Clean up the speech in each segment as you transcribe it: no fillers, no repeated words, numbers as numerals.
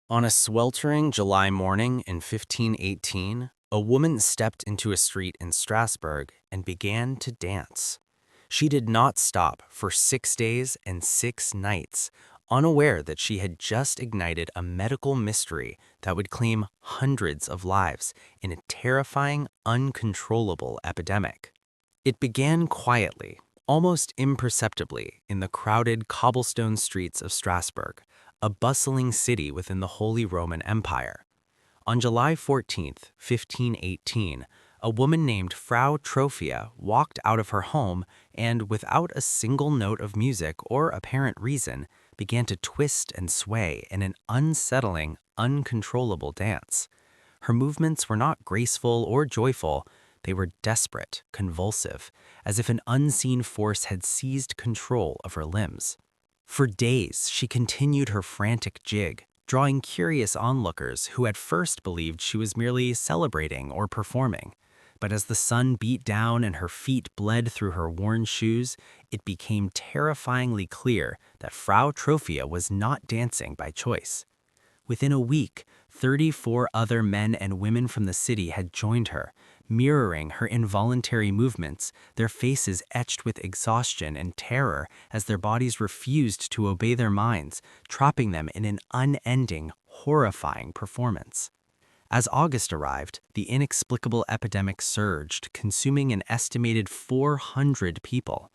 On a sweltering July morning in 1518, a woman stepped into a street in Strasbourg and began to dance. She did not stop for 6 days and 6 nights, unaware that she had just ignited a medical mystery that would claim hundreds of lives in a terrifying, uncontrollable epidemic. It began quietly, almost imperceptibly, in the crowded cobblestone streets of Strasbourg, a bustling city within the Holy Roman Empire. On July 14th, 1518, a woman named Frau Trophia walked out of her home and, without a single note of music or apparent reason, began to twist and sway in an unsettling, uncontrollable dance. Her movements were not graceful or joyful. They were desperate, convulsive, as if an unseen force had seized control of her limbs. For days, she continued her frantic jig, drawing curious onlookers who at first believed she was merely celebrating or performing. But as the sun beat down and her feet bled through her worn shoes, it became terrifyingly clear that Frau Trophia was not dancing by choice. Within a week, 34 other men and women from the city had joined her, mirroring her involuntary movements, their faces etched with exhaustion and terror as their bodies refused to obey their minds, trapping them in an unending, horrifying performance. As August arrived, the inexplicable epidemic surged, consuming an estimated 400 people.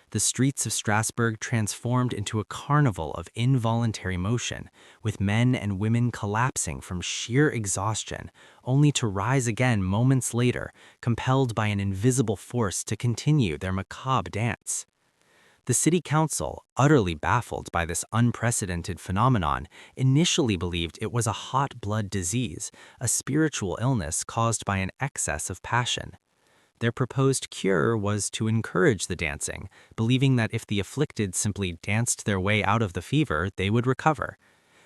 The streets of Strasbourg transformed into a carnival of involuntary motion, with men and women collapsing from sheer exhaustion, only to rise again moments later, compelled by an invisible force to continue their macabre dance. The city council, utterly baffled by this unprecedented phenomenon, initially believed it was a hot blood disease, a spiritual illness caused by an excess of passion. Their proposed cure was to encourage the dancing, believing that if the afflicted simply danced their way out of the fever, they would recover.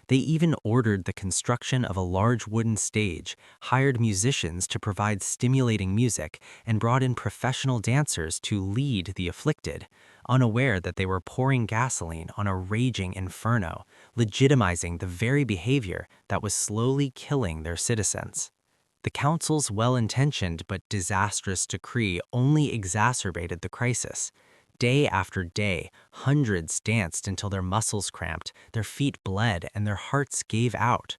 They even ordered the construction of a large wooden stage, hired musicians to provide stimulating music, and brought in professional dancers to lead the afflicted, unaware that they were pouring gasoline on a raging inferno, legitimizing the very behavior that was slowly killing their citizens. The council's well-intentioned but disastrous decree only exacerbated the crisis. Day after day, hundreds danced until their muscles cramped, their feet bled, and their hearts gave out.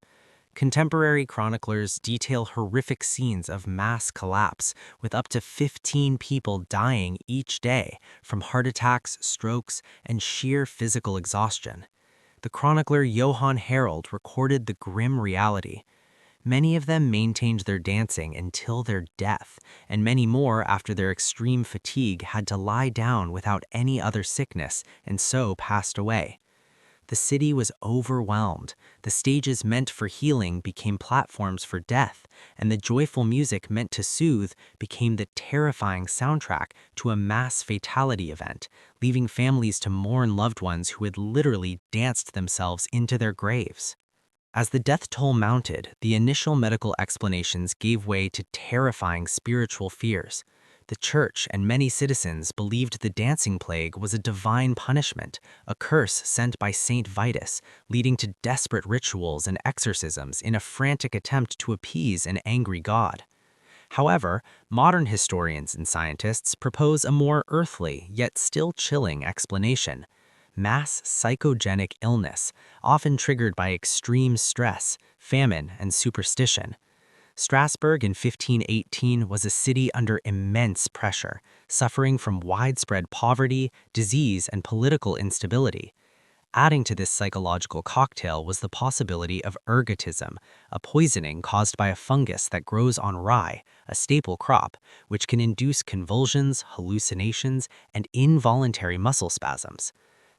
Contemporary chroniclers detail horrific scenes of mass collapse, with up to 15 people dying each day from heart attacks, strokes, and sheer physical exhaustion. The chronicler Johann Harold recorded the grim reality. Many of them maintained their dancing until their death, and many more after their extreme fatigue had to lie down without any other sickness and so passed away. The city was overwhelmed. The stages meant for healing became platforms for death, and the joyful music meant to soothe became the terrifying soundtrack to a mass fatality event, leaving families to mourn loved ones who had literally danced themselves into their graves. As the death toll mounted, the initial medical explanations gave way to terrifying spiritual fears. The church and many citizens believed the dancing plague was a divine punishment, a curse sent by Saint Vitus, leading to desperate rituals and exorcisms in a frantic attempt to appease an angry god. However, modern historians and scientists propose a more earthly, yet still chilling explanation: mass psychogenic illness, often triggered by extreme stress, famine, and superstition. Strasbourg in 1518 was a city under immense pressure, suffering from widespread poverty, disease, and political instability. Adding to this psychological cocktail was the possibility of ergotism, a poisoning caused by a fungus that grows on rye, a staple crop, which can induce convulsions, hallucinations, and involuntary muscle spasms.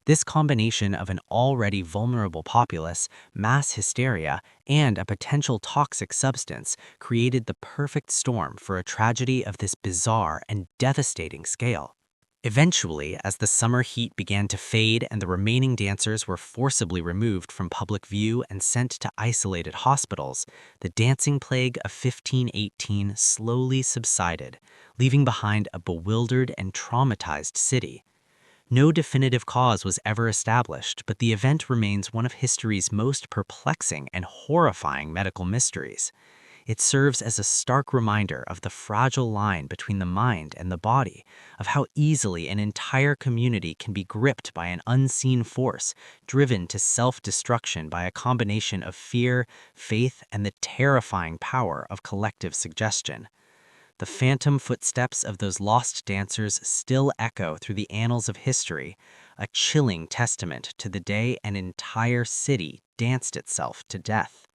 This combination of an already vulnerable populace, mass hysteria, and a potential toxic substance created the perfect storm for a tragedy of this bizarre and devastating scale. Eventually, as the summer heat began to fade and the remaining dancers were forcibly removed from public view and sent to isolated hospitals, the dancing plague of 1518 slowly subsided, leaving behind a bewildered and traumatized city. No definitive cause was ever established, but the event remains one of history's most perplexing and horrifying medical mysteries. It serves as a stark reminder of the fragile line between the mind and the body, of how easily an entire community can be gripped by an unseen force, driven to self-destruction by a combination of fear, faith, and the terrifying power of collective suggestion. The phantom footsteps of those lost dancers still echo through the annals of history, a chilling testament to the day an entire city danced itself to death.